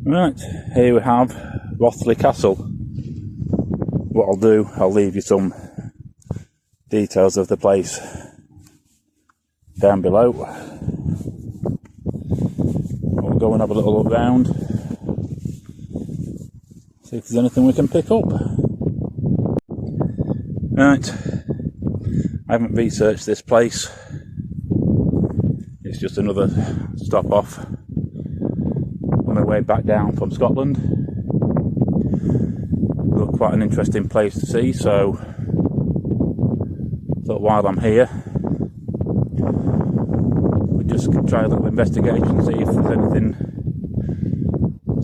Right, here we have Rothley Castle. What I'll do, I'll leave you some details of the place down below. We'll go and have a little look round, see if there's anything we can pick up. Right, I haven't researched this place. It's just another stop off on my way back down from Scotland. Look, quite an interesting place to see, so thought while I'm here we'll just try a little investigation, see if there's anything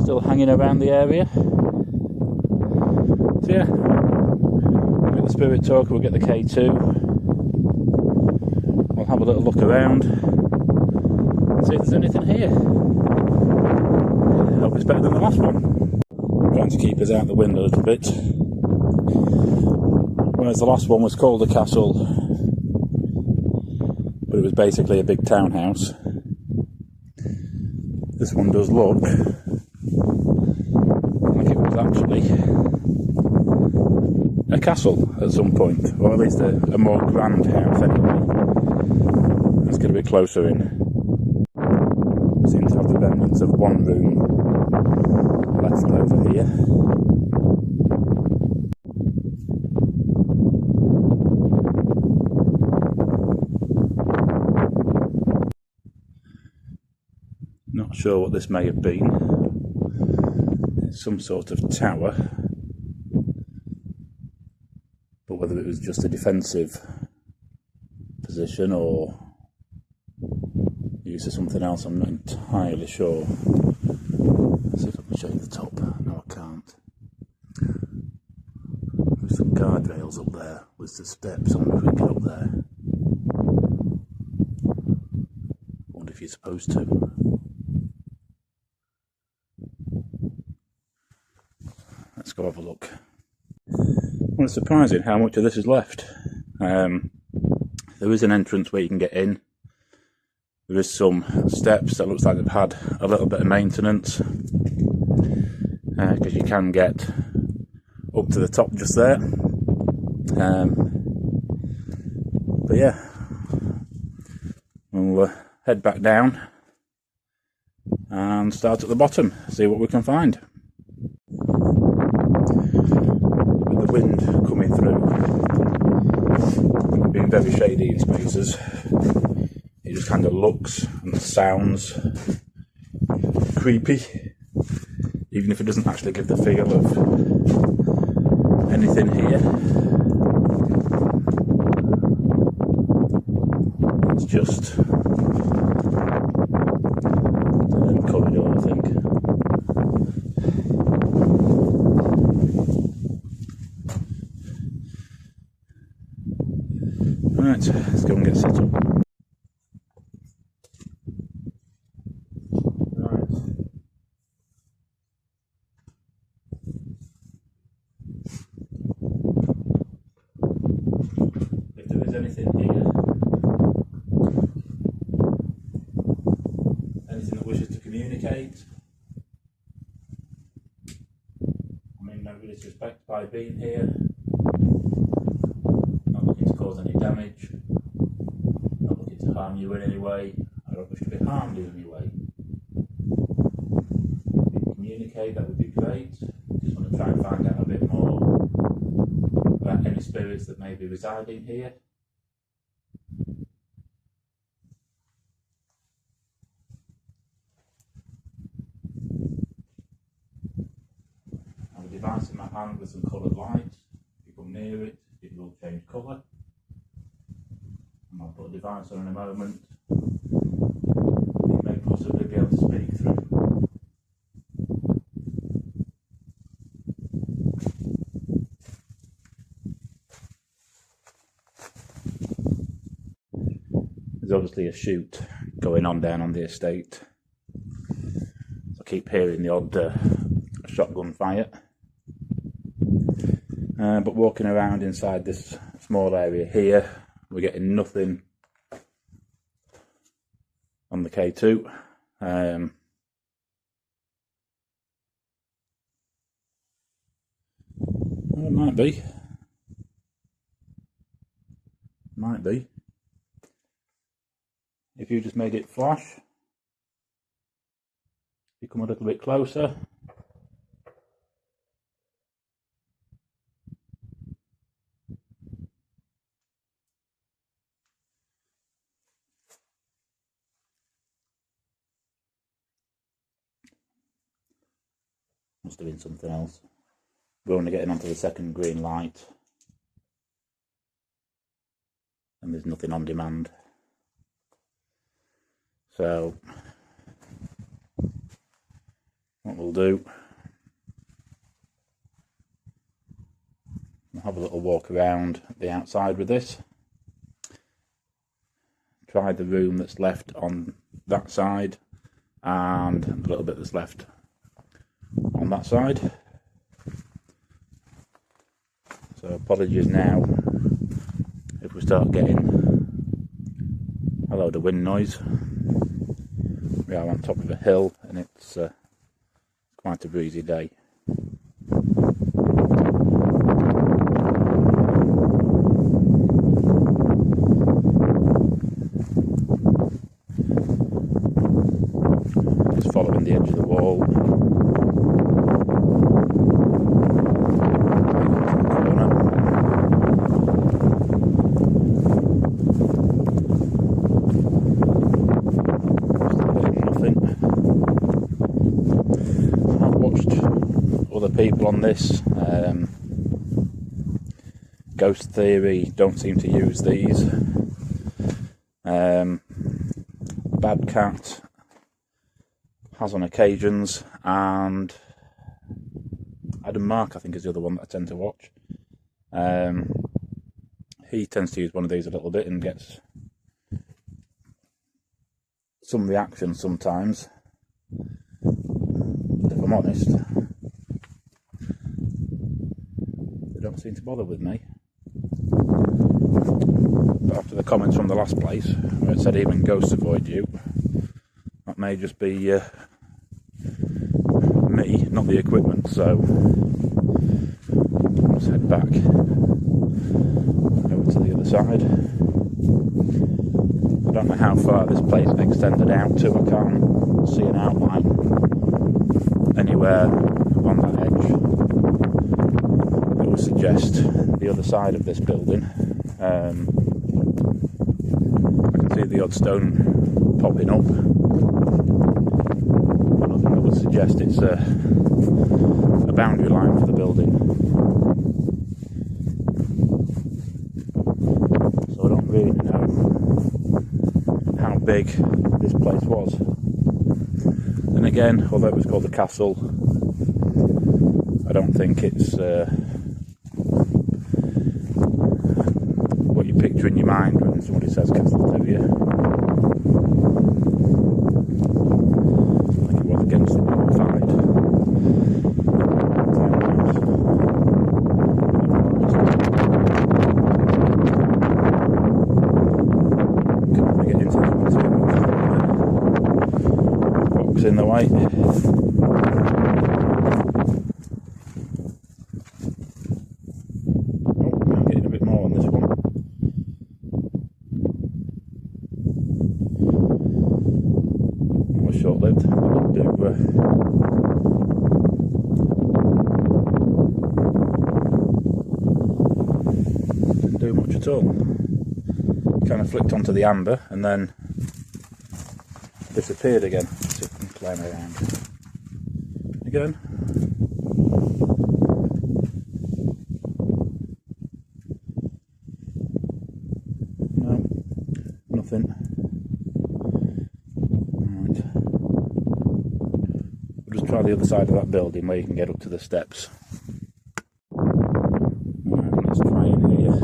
still hanging around the area. So yeah, we'll get the Spirit Talker, we'll get the K2, we'll have a little look around and see if there's anything here. I hope it's better than the last one. I'm trying to keep us out the wind a little bit. Whereas the last one was called a castle, but it was basically a big townhouse. This one does look like it was actually a castle at some point, or at least a more grand house anyway. Let's get a bit closer in. Seems to have the remnants of one room left over here. Not sure what this may have been. It's some sort of tower, but whether it was just a defensive position or used to something else, I'm not entirely sure. Let's see if I can show you the top. No, I can't. There's some guardrails up there with the steps. I wonder if we can get up there. I wonder if you're supposed to. Let's go have a look. Well, it's surprising how much of this is left. There is an entrance where you can get in. There is some steps that looks like they've had a little bit of maintenance, because you can get up to the top just there. But yeah, we'll head back down and start at the bottom, see what we can find. With the wind coming through, being very shady in spaces, it just kind of looks and sounds creepy, even if it doesn't actually give the feel of anything here. It's just a corridor, I think. Right, let's go and get set up. Anything here, anything that wishes to communicate. I mean, no disrespect by being here, not looking to cause any damage, not looking to harm you in any way. I don't wish to be harmed in any way. If you communicate, that would be great. Just want to try and find out a bit more about any spirits that may be residing here. I have a device in my hand with some coloured light. If you come near it, it will change colour. And I'll put a device on in a moment. You may possibly be able to speak through. There's obviously a shoot going on down on the estate. I keep hearing the odd shotgun fire. But walking around inside this small area here, we're getting nothing on the K2. It might be. Might be. If you just made it flash, you come a little bit closer. Must have been something else. We're only getting onto the second green light, and there's nothing on demand. So what we'll do, we'll have a little walk around the outside with this. Try the room that's left on that side and a little bit that's left on that side. So apologies now if we start getting a load of wind noise. We are on top of a hill and it's quite a breezy day. Just following the edge of the wall. People on this Ghost Theory don't seem to use these. Bad Cat has on occasions, and Adam Mark I think is the other one that I tend to watch. He tends to use one of these a little bit and gets some reaction sometimes, but if I'm honest, don't seem to bother with me. But after the comments from the last place where it said even ghosts avoid you, that may just be me, not the equipment. So let's head back over to the other side. I don't know how far this place extended out to. I can't see an outline anywhere on that edge. Would suggest the other side of this building. I can see the odd stone popping up. Nothing that would suggest it's a boundary line for the building. So I don't really know how big this place was. And again, although it was called the castle, I don't think it's what you picture in your mind when somebody says Castle Terrier. Like it was against the outside. Can't get into that one too much. Box in the way. Short-lived. Didn't do much at all. Kind of flicked onto the amber and then disappeared again. See if I can climb around again. No, nothing. Try the other side of that building where you can get up to the steps. Right, let's try in here.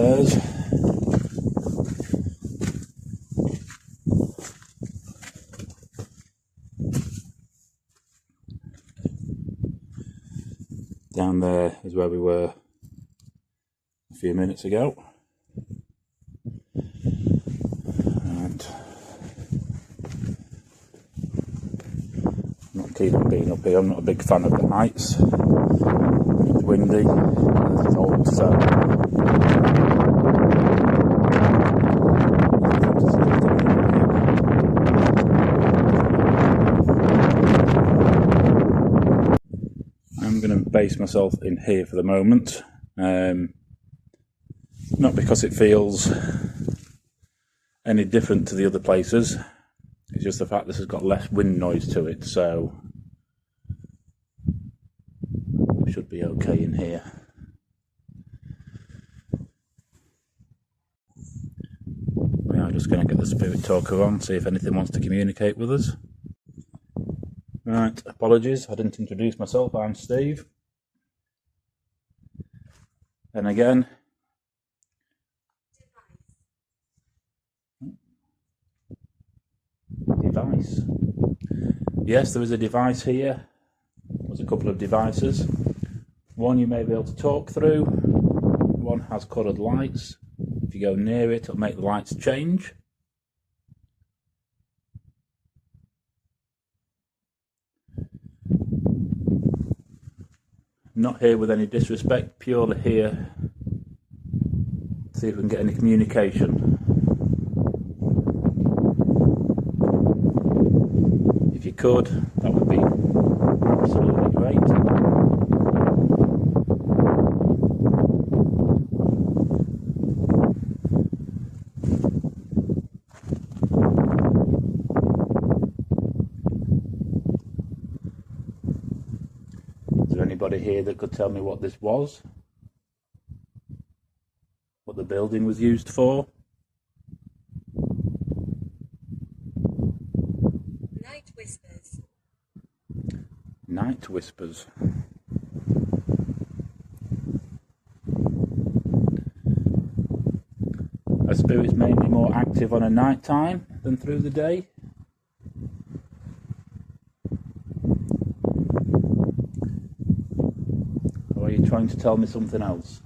downstairs. Down there is where we were a few minutes ago. And I'm not keen on being up here. I'm not a big fan of the heights. It's windy, it's cold, so I'm going to base myself in here for the moment. Not because it feels any different to the other places, it's just the fact this has got less wind noise to it, so we should be okay in here. We are just going to get the spirit talker on, see if anything wants to communicate with us. Right, apologies, I didn't introduce myself. I'm Steve. And again, device. Yes, there is a device here. There's a couple of devices. One you may be able to talk through. One has coloured lights. If you go near it, it'll make the lights change. Not here with any disrespect, purely here to see if we can get any communication. If you could, that would be absolutely great. Is there anybody here that could tell me what this was? What the building was used for? Night Whispers. Night Whispers. Are spirits mainly more active on a night time than through the day? Or are you trying to tell me something else?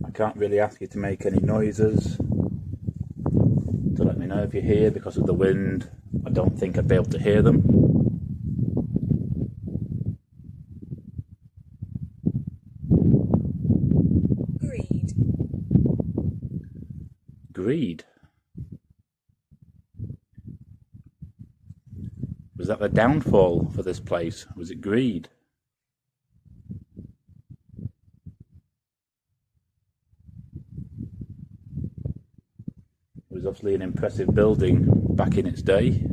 I can't really ask you to make any noises to let me know if you're here. Because of the wind, I don't think I'd be able to hear them. Greed. Greed? Was that the downfall for this place? Was it greed? It was obviously an impressive building back in its day.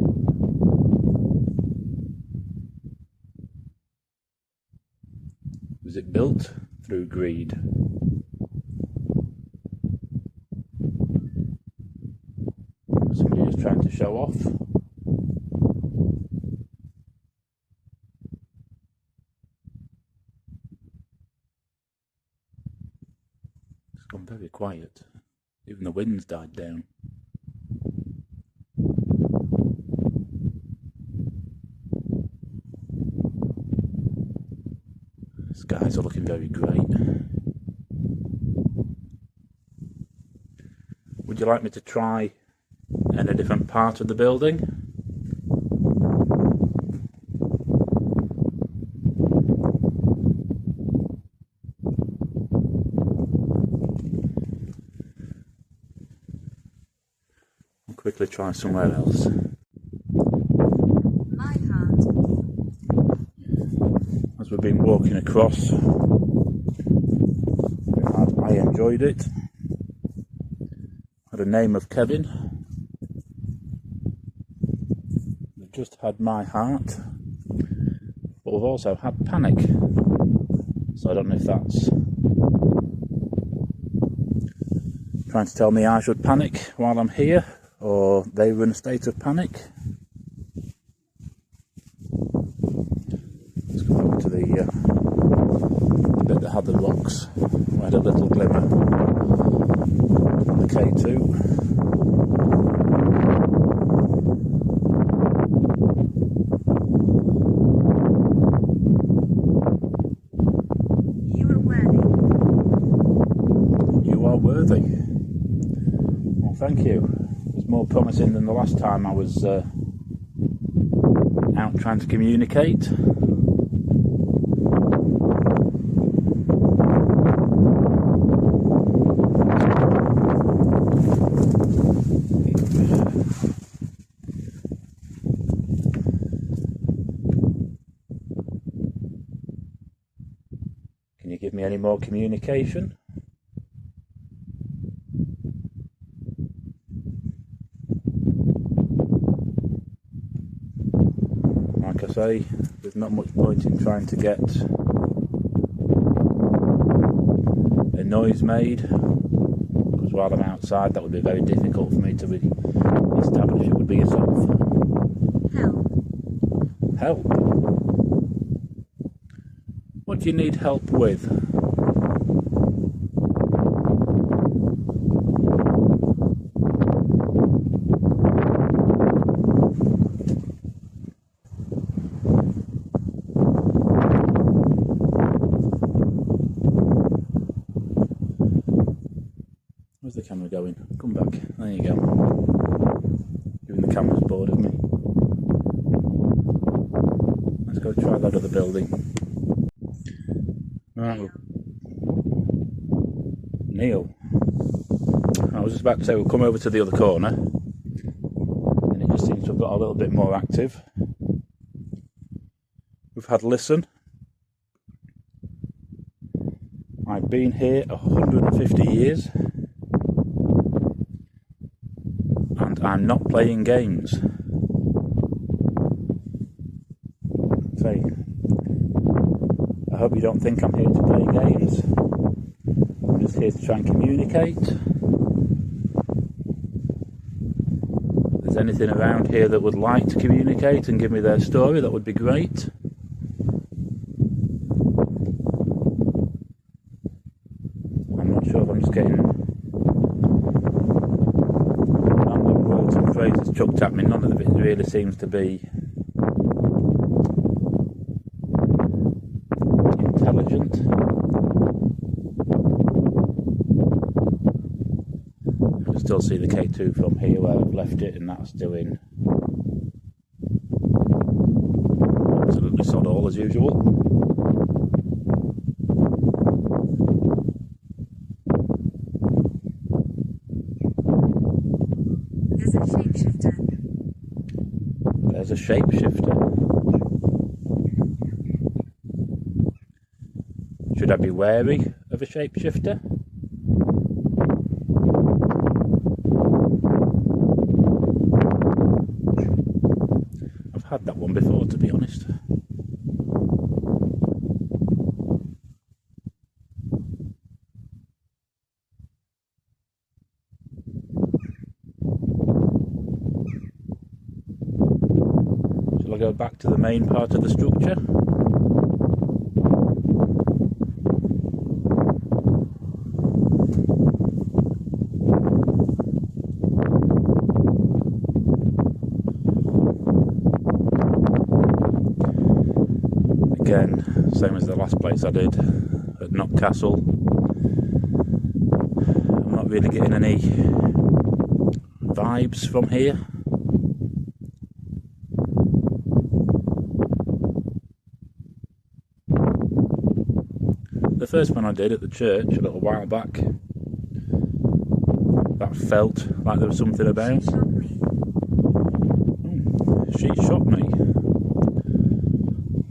Was it built through greed? Somebody was trying to show off? It's gone very quiet. Even the wind's died down. The skies are looking very great. Would you like me to try in a different part of the building? I'll quickly try somewhere else. My heart. As we've been walking across, I enjoyed it. Had a name of Kevin. We've just had My Heart, but we've also had Panic. So I don't know if that's trying to tell me I should panic while I'm here, or they were in a state of panic. had the rocks, we had a little glimmer on the K2. You are worthy. You are worthy. Well, thank you. It's more promising than the last time I was out trying to communicate. Can you give me any more communication? Like I say, there's not much point in trying to get a noise made, because while I'm outside that would be very difficult for me to establish it would be yourself. Help. Help? What do you need help with? Where's the camera going? Come back. There you go. Even the camera's bored of me. Let's go try that other building. Right. Neil. I was just about to say we'll come over to the other corner, and it just seems to have got a little bit more active. We've had Listen. I've been here 150 years. And I'm not playing games. Say, I hope you don't think I'm here to play games. I'm just here to try and communicate. If there's anything around here that would like to communicate and give me their story, that would be great. I'm not sure if I'm just getting phrases chucked at me. None of it really seems to be intelligent. I can still see the K2 from here where I've left it, and that's doing absolutely sod all as usual. There's a shapeshifter. There's a shapeshifter. Should I be wary of a shapeshifter? I've had that one before, to be honest. Shall I go back to the main part of the structure? Again, same as the last place I did at Knock Castle. I'm not really getting any vibes from here. The first one I did at the church a little while back, that felt like there was something about. She shot me.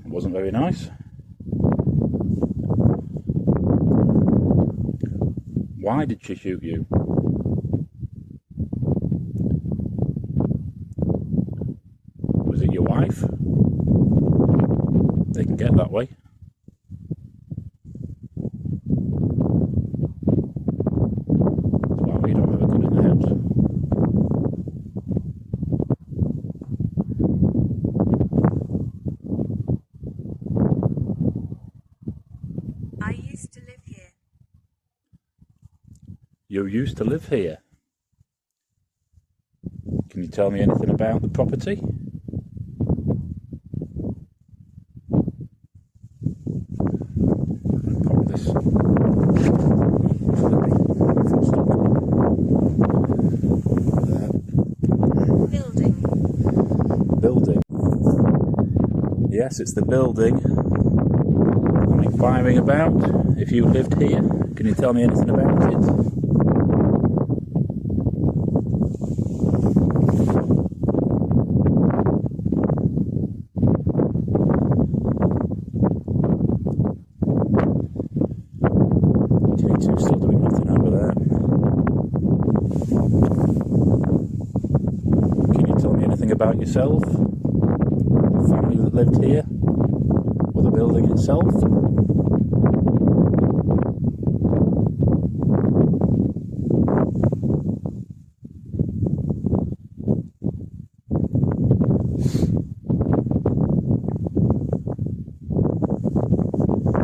It wasn't very nice. Why did she shoot you? Was it your wife? They can get that way. That's why we don't have a gun in the house. I used to You used to live here. Can you tell me anything about the property? Pop this. Building. Building. Yes, it's the building I'm inquiring about. If you lived here, can you tell me anything about it? You two still doing nothing over there. Can you tell me anything about yourself? Your family that lived here? Or the building itself?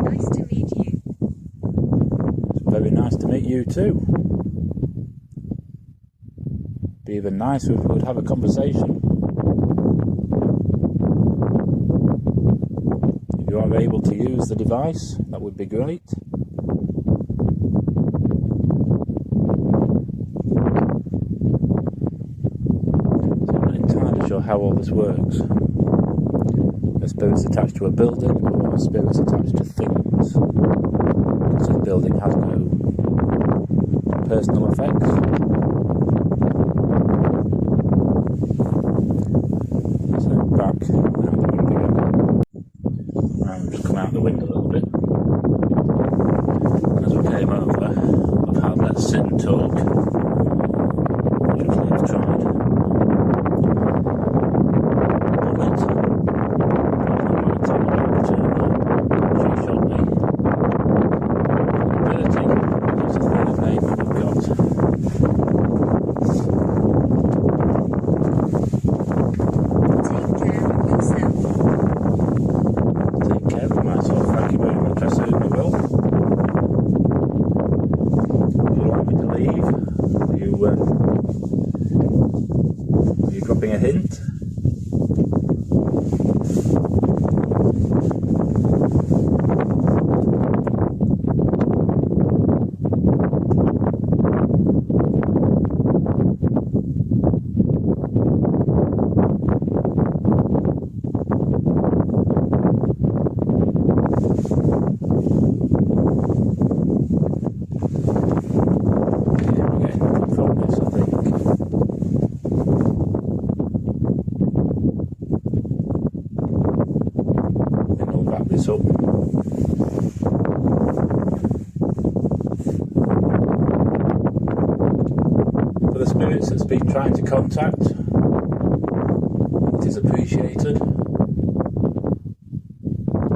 Nice to meet you. Very nice to meet you too. Be even nicer if we would have a conversation. If you are able to use the device, that would be great. So I'm not entirely sure how all this works. Are spirits attached to a building or are spirits attached to things? Because the building has no personal effects. So back out the window again. I'll just come out the window a little bit. As we came over, I've had let's sit and talk. Usually I've tried. Bullet. Take care of myself, thank you very much, I certainly will. Would you like me to leave? Are you dropping a hint? This up. For the spirits that's been trying to contact, it is appreciated. I'm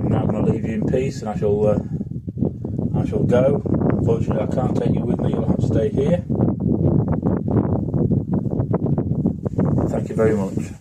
now going to leave you in peace, and I shall go. Unfortunately, I can't take you with me. You'll have to stay here. Thank you very much.